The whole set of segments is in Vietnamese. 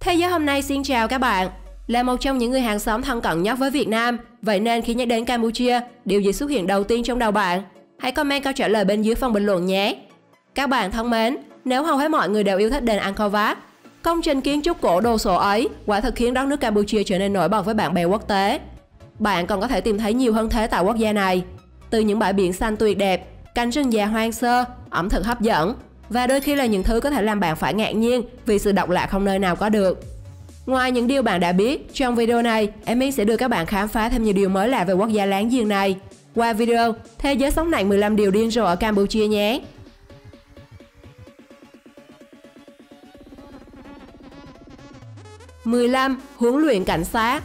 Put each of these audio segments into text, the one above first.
Thế giới hôm nay xin chào các bạn. Là một trong những người hàng xóm thân cận nhất với Việt Nam, vậy nên khi nhắc đến Campuchia, điều gì xuất hiện đầu tiên trong đầu bạn? Hãy comment câu trả lời bên dưới phần bình luận nhé. Các bạn thân mến, nếu hầu hết mọi người đều yêu thích đền Angkor Wat, công trình kiến trúc cổ đồ sộ ấy quả thực khiến đất nước Campuchia trở nên nổi bật với bạn bè quốc tế. Bạn còn có thể tìm thấy nhiều hơn thế tại quốc gia này, từ những bãi biển xanh tuyệt đẹp, cánh rừng già hoang sơ, ẩm thực hấp dẫn, và đôi khi là những thứ có thể làm bạn phải ngạc nhiên vì sự độc lạ không nơi nào có được. Ngoài những điều bạn đã biết, trong video này, Emin sẽ đưa các bạn khám phá thêm nhiều điều mới lạ về quốc gia láng giềng này. Qua video, thế giới sống nạn 15 điều điên rồ ở Campuchia nhé! 15. Huấn luyện cảnh sát.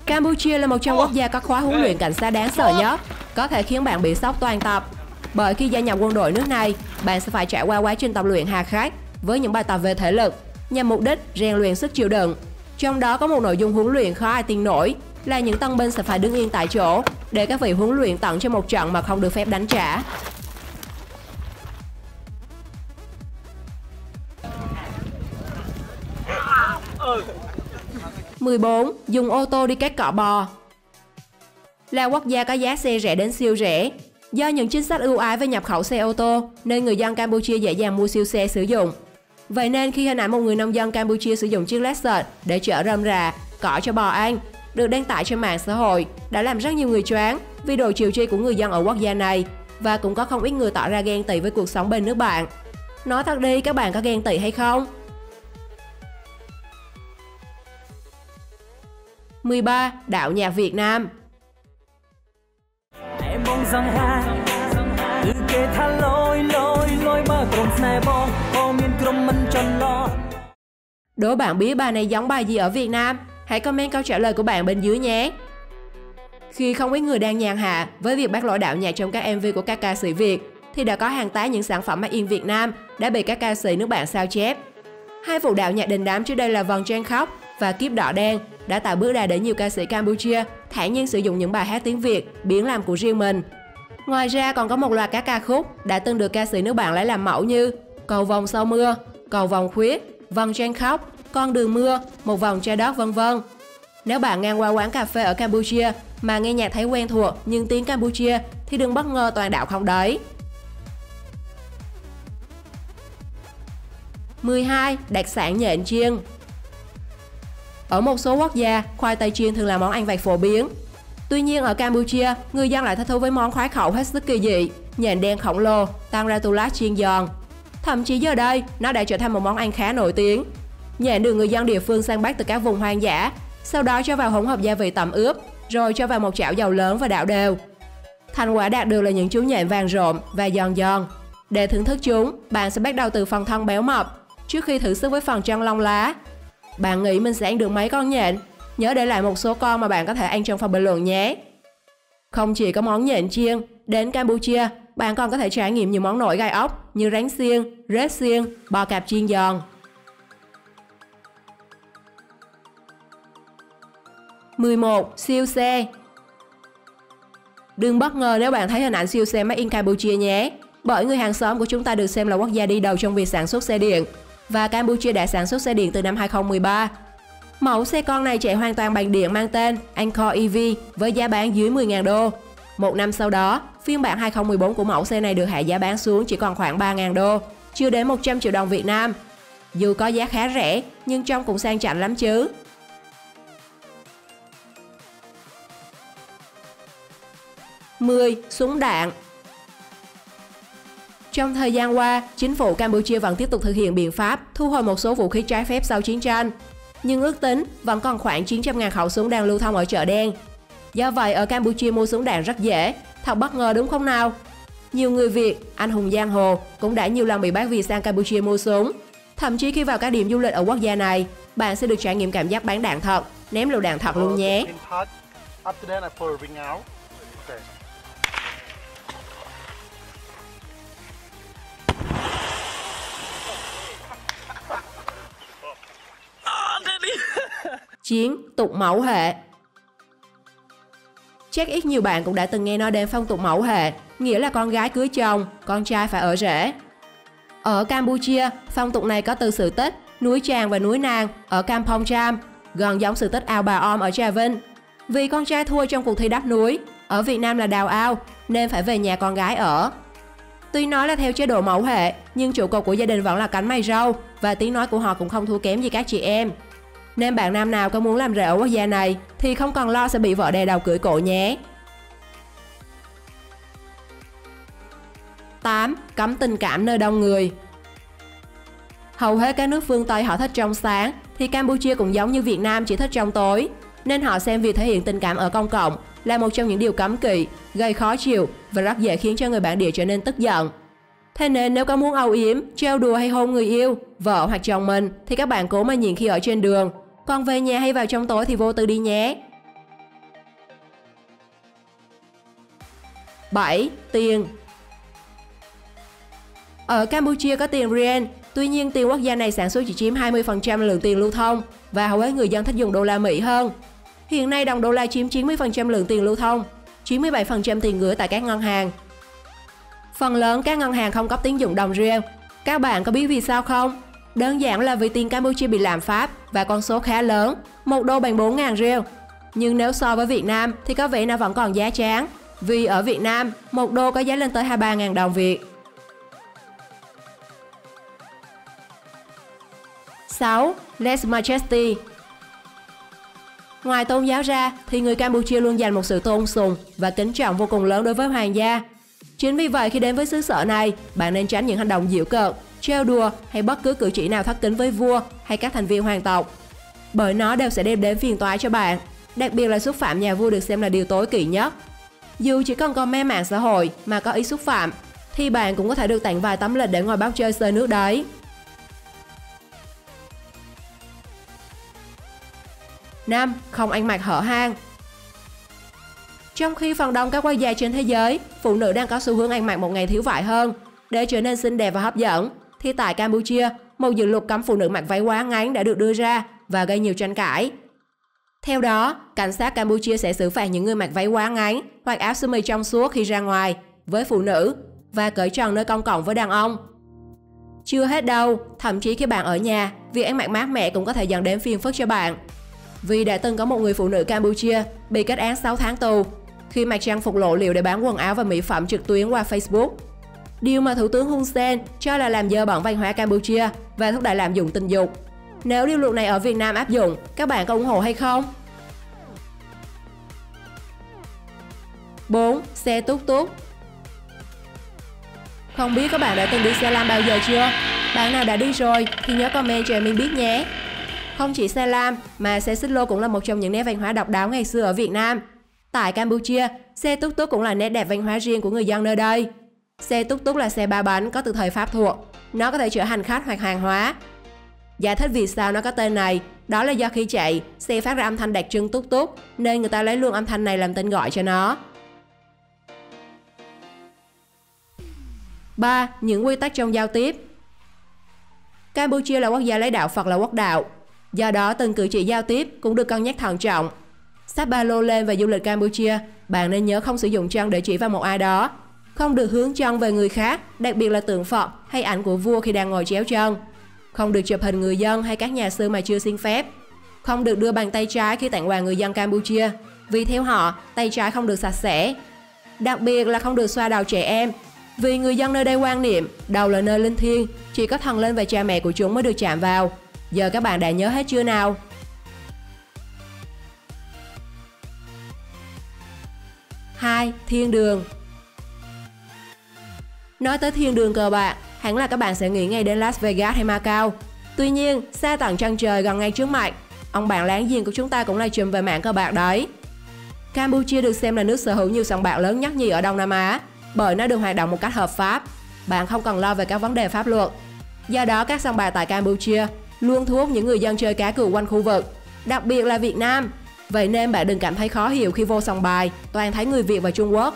Campuchia là một trong quốc gia có khóa huấn luyện cảnh sát đáng sợ nhất, có thể khiến bạn bị sốc toàn tập. Bởi khi gia nhập quân đội nước này, bạn sẽ phải trải qua quá trình tập luyện hà khắc với những bài tập về thể lực, nhằm mục đích rèn luyện sức chịu đựng. Trong đó có một nội dung huấn luyện khó ai tin nổi là những tân binh sẽ phải đứng yên tại chỗ để các vị huấn luyện tận cho một trận mà không được phép đánh trả. 14. Dùng ô tô đi cắt cỏ bò. Là quốc gia có giá xe rẻ đến siêu rẻ. Do những chính sách ưu ái về nhập khẩu xe ô tô nên người dân Campuchia dễ dàng mua siêu xe sử dụng. Vậy nên khi hình ảnh một người nông dân Campuchia sử dụng chiếc Lexus để chở rơm rạ, cỏ cho bò ăn được đăng tải trên mạng xã hội đã làm rất nhiều người choáng vì độ chịu chi của người dân ở quốc gia này, và cũng có không ít người tỏ ra ghen tị với cuộc sống bên nước bạn. Nói thật đi, các bạn có ghen tị hay không? 13. Đạo nhạc Việt Nam. Đố bạn biết bài này giống bài gì ở Việt Nam? Hãy comment câu trả lời của bạn bên dưới nhé. Khi không ít người đang nhàn hạ với việc bắt lỗi đạo nhạc trong các MV của các ca sĩ Việt, thì đã có hàng tá những sản phẩm made in Việt Nam đã bị các ca sĩ nước bạn sao chép. Hai vụ đạo nhạc đình đám trước đây là Vầng Trăng Khóc và Kiếp Đỏ Đen đã tạo bước đà để nhiều ca sĩ Campuchia thản nhiên sử dụng những bài hát tiếng Việt biến làm của riêng mình. Ngoài ra còn có một loạt các ca khúc đã từng được ca sĩ nước bạn lấy làm mẫu như Cầu Vồng Sau Mưa, Cầu Vồng Khuyết, Vầng Trăng Khóc, Con Đường Mưa, Một Vòng Trái Đất, vân vân. Nếu bạn ngang qua quán cà phê ở Campuchia mà nghe nhạc thấy quen thuộc nhưng tiếng Campuchia thì đừng bất ngờ toàn đạo không đấy. 12. Đặc sản nhện chiên. Ở một số quốc gia, khoai tây chiên thường là món ăn vặt phổ biến. Tuy nhiên ở Campuchia, người dân lại thích thú với món khoái khẩu hết sức kỳ dị, nhện đen khổng lồ, Tanratulat chiên giòn. Thậm chí giờ đây, nó đã trở thành một món ăn khá nổi tiếng. Nhện được người dân địa phương săn bắt từ các vùng hoang dã, sau đó cho vào hỗn hợp gia vị tẩm ướp, rồi cho vào một chảo dầu lớn và đảo đều. Thành quả đạt được là những chú nhện vàng rộm và giòn giòn. Để thưởng thức chúng, bạn sẽ bắt đầu từ phần thân béo mập, trước khi thử sức với phần chân lông lá. Bạn nghĩ mình sẽ ăn được mấy con nhện? Nhớ để lại một số con mà bạn có thể ăn trong phần bình luận nhé. Không chỉ có món nhện chiên, đến Campuchia, bạn còn có thể trải nghiệm nhiều món nổi gai ốc như rắn xiên, rết xiên, bò cạp chiên giòn. 11. Siêu xe. Đừng bất ngờ nếu bạn thấy hình ảnh siêu xe made in Campuchia nhé, bởi người hàng xóm của chúng ta được xem là quốc gia đi đầu trong việc sản xuất xe điện, và Campuchia đã sản xuất xe điện từ năm 2013. Mẫu xe con này chạy hoàn toàn bằng điện mang tên Angkor EV với giá bán dưới 10.000 đô. Một năm sau đó, phiên bản 2014 của mẫu xe này được hạ giá bán xuống chỉ còn khoảng 3.000 đô, chưa đến 100 triệu đồng Việt Nam. Dù có giá khá rẻ, nhưng trông cũng sang chảnh lắm chứ. 10. Súng đạn. Trong thời gian qua, chính phủ Campuchia vẫn tiếp tục thực hiện biện pháp thu hồi một số vũ khí trái phép sau chiến tranh. Nhưng ước tính vẫn còn khoảng 900.000 khẩu súng đang lưu thông ở chợ đen. Do vậy, ở Campuchia mua súng đạn rất dễ, thật bất ngờ đúng không nào? Nhiều người Việt, anh hùng giang hồ cũng đã nhiều lần bị bắt vì sang Campuchia mua súng. Thậm chí khi vào các điểm du lịch ở quốc gia này, bạn sẽ được trải nghiệm cảm giác bắn đạn thật, ném lựu đạn thật luôn nhé. Chiến tục mẫu hệ. Chắc ít nhiều bạn cũng đã từng nghe nói đến phong tục mẫu hệ, nghĩa là con gái cưới chồng, con trai phải ở rể. Ở Campuchia, phong tục này có từ sự tích núi Tràng và núi Nàng ở Kampong Cham, gần giống sự tích ao Bà Om ở Trà Vinh. Vì con trai thua trong cuộc thi đắp núi, ở Việt Nam là đào ao, nên phải về nhà con gái ở. Tuy nói là theo chế độ mẫu hệ, nhưng trụ cột của gia đình vẫn là cánh mày râu và tiếng nói của họ cũng không thua kém gì các chị em. Nên bạn nam nào có muốn làm rể ở quốc gia này thì không còn lo sẽ bị vợ đè đầu cưỡi cổ nhé. 8. Cấm tình cảm nơi đông người. Hầu hết các nước phương Tây họ thích trong sáng, thì Campuchia cũng giống như Việt Nam chỉ thích trong tối. Nên họ xem việc thể hiện tình cảm ở công cộng là một trong những điều cấm kỵ, gây khó chịu và rất dễ khiến cho người bản địa trở nên tức giận. Thế nên nếu có muốn âu yếm, trêu đùa hay hôn người yêu, vợ hoặc chồng mình thì các bạn cố mà nhìn khi ở trên đường. Còn về nhà hay vào trong tối thì vô tư đi nhé. 7. Tiền. Ở Campuchia có tiền riêng, tuy nhiên tiền quốc gia này sản xuất chỉ chiếm 20% lượng tiền lưu thông và hầu hết người dân thích dùng đô la Mỹ hơn. Hiện nay đồng đô la chiếm 90% lượng tiền lưu thông, 97% tiền gửi tại các ngân hàng. Phần lớn các ngân hàng không cấp tín dụng đồng riêng. Các bạn có biết vì sao không? Đơn giản là vì tiền Campuchia bị lạm phát và con số khá lớn, 1 đô bằng 4.000 riel. Nhưng nếu so với Việt Nam thì có vẻ nó vẫn còn giá tráng, vì ở Việt Nam 1 đô có giá lên tới 23.000 đồng Việt. 6. Lèse Majesty. Ngoài tôn giáo ra thì người Campuchia luôn dành một sự tôn sùng và kính trọng vô cùng lớn đối với hoàng gia. Chính vì vậy khi đến với xứ sở này, bạn nên tránh những hành động giễu cợt, trêu đùa hay bất cứ cử chỉ nào thất kính với vua hay các thành viên hoàng tộc. Bởi nó đều sẽ đem đến phiền toái cho bạn, đặc biệt là xúc phạm nhà vua được xem là điều tối kỵ nhất. Dù chỉ cần comment mạng xã hội mà có ý xúc phạm, thì bạn cũng có thể được tặng vài tấm lịch để ngồi báo chơi xơi nước đấy. 5. Không ăn mặc hở hang. Trong khi phần đông các quốc gia trên thế giới, phụ nữ đang có xu hướng ăn mặc một ngày thiếu vải hơn để trở nên xinh đẹp và hấp dẫn, thì tại Campuchia, một dự luật cấm phụ nữ mặc váy quá ngắn đã được đưa ra và gây nhiều tranh cãi. Theo đó, cảnh sát Campuchia sẽ xử phạt những người mặc váy quá ngắn hoặc áo sơ mi trong suốt khi ra ngoài với phụ nữ và cởi trần nơi công cộng với đàn ông. Chưa hết đâu, thậm chí khi bạn ở nhà, việc ăn mặc mát mẻ cũng có thể dẫn đến phiền phức cho bạn. Vì đã từng có một người phụ nữ Campuchia bị kết án 6 tháng tù khi mặc trang phục lộ liễu để bán quần áo và mỹ phẩm trực tuyến qua Facebook. Điều mà Thủ tướng Hun Sen cho là làm dơ bẩn văn hóa Campuchia và thúc đẩy lạm dụng tình dục. Nếu điều luật này ở Việt Nam áp dụng, các bạn có ủng hộ hay không? 4. Xe túc túc. Không biết các bạn đã từng đi xe lam bao giờ chưa? Bạn nào đã đi rồi thì nhớ comment cho mình biết nhé. Không chỉ xe lam mà xe xích lô cũng là một trong những nét văn hóa độc đáo ngày xưa ở Việt Nam. Tại Campuchia, xe túc túc cũng là nét đẹp văn hóa riêng của người dân nơi đây. Xe túc túc là xe ba bánh có từ thời Pháp thuộc. Nó có thể chở hành khách hoặc hàng hóa. Giải thích vì sao nó có tên này, đó là do khi chạy, xe phát ra âm thanh đặc trưng túc túc, nên người ta lấy luôn âm thanh này làm tên gọi cho nó. 3. Những quy tắc trong giao tiếp. Campuchia là quốc gia lấy đạo Phật là quốc đạo. Do đó, từng cử chỉ giao tiếp cũng được cân nhắc thận trọng. Xách ba lô lên và du lịch Campuchia, bạn nên nhớ không sử dụng chân để chỉ vào một ai đó. Không được hướng chân về người khác, đặc biệt là tượng Phật hay ảnh của vua khi đang ngồi chéo chân. Không được chụp hình người dân hay các nhà sư mà chưa xin phép. Không được đưa bàn tay trái khi tặng quà người dân Campuchia, vì theo họ, tay trái không được sạch sẽ. Đặc biệt là không được xoa đầu trẻ em, vì người dân nơi đây quan niệm đầu là nơi linh thiêng, chỉ có thần linh và cha mẹ của chúng mới được chạm vào. Giờ các bạn đã nhớ hết chưa nào? 2. Thiên đường. Nói tới thiên đường cờ bạc, hẳn là các bạn sẽ nghĩ ngay đến Las Vegas hay Macau. Tuy nhiên, xa tận chân trời gần ngay trước mặt, ông bạn láng giềng của chúng ta cũng là trùm về mạng cờ bạc đấy. Campuchia được xem là nước sở hữu nhiều sòng bạc lớn nhất nhì ở Đông Nam Á, bởi nó được hoạt động một cách hợp pháp. Bạn không cần lo về các vấn đề pháp luật. Do đó, các sòng bạc tại Campuchia luôn thu hút những người dân chơi cá cược quanh khu vực, đặc biệt là Việt Nam. Vậy nên bạn đừng cảm thấy khó hiểu khi vô sòng bài toàn thấy người Việt và Trung Quốc.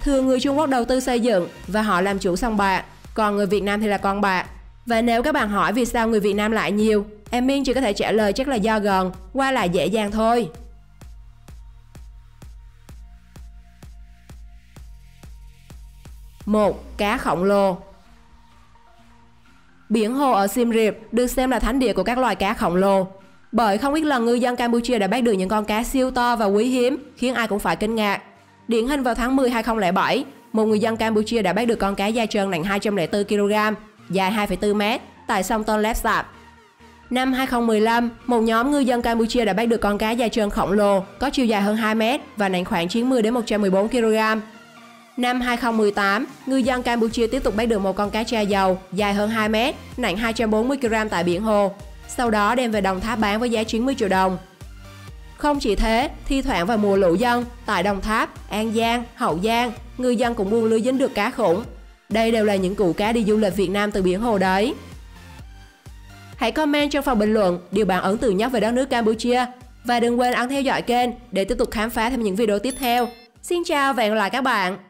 Thường người Trung Quốc đầu tư xây dựng và họ làm chủ sòng bạc, còn người Việt Nam thì là con bạc. Và nếu các bạn hỏi vì sao người Việt Nam lại nhiều, em Miên chỉ có thể trả lời chắc là do gần, qua lại dễ dàng thôi. 1. Cá khổng lồ. Biển hồ ở Siem Reap được xem là thánh địa của các loài cá khổng lồ. Bởi không ít lần ngư dân Campuchia đã bắt được những con cá siêu to và quý hiếm, khiến ai cũng phải kinh ngạc. Điển hình vào tháng 10 2007, một người dân Campuchia đã bắt được con cá da trơn nặng 204 kg, dài 2,4 m tại sông Tonlep Sap. Năm 2015, một nhóm ngư dân Campuchia đã bắt được con cá da trơn khổng lồ, có chiều dài hơn 2 m và nặng khoảng 90 đến 114 kg. Năm 2018, ngư dân Campuchia tiếp tục bắt được một con cá tra dầu dài hơn 2 m, nặng 240 kg tại biển hồ. Sau đó đem về Đồng Tháp bán với giá 90 triệu đồng. Không chỉ thế, thi thoảng vào mùa lũ dâng, tại Đồng Tháp, An Giang, Hậu Giang, ngư dân cũng buôn lưới dính được cá khủng. Đây đều là những củ cá đi du lịch Việt Nam từ biển hồ đấy. Hãy comment trong phần bình luận điều bạn ấn tượng nhất về đất nước Campuchia. Và đừng quên ấn theo dõi kênh để tiếp tục khám phá thêm những video tiếp theo. Xin chào và hẹn gặp lại các bạn!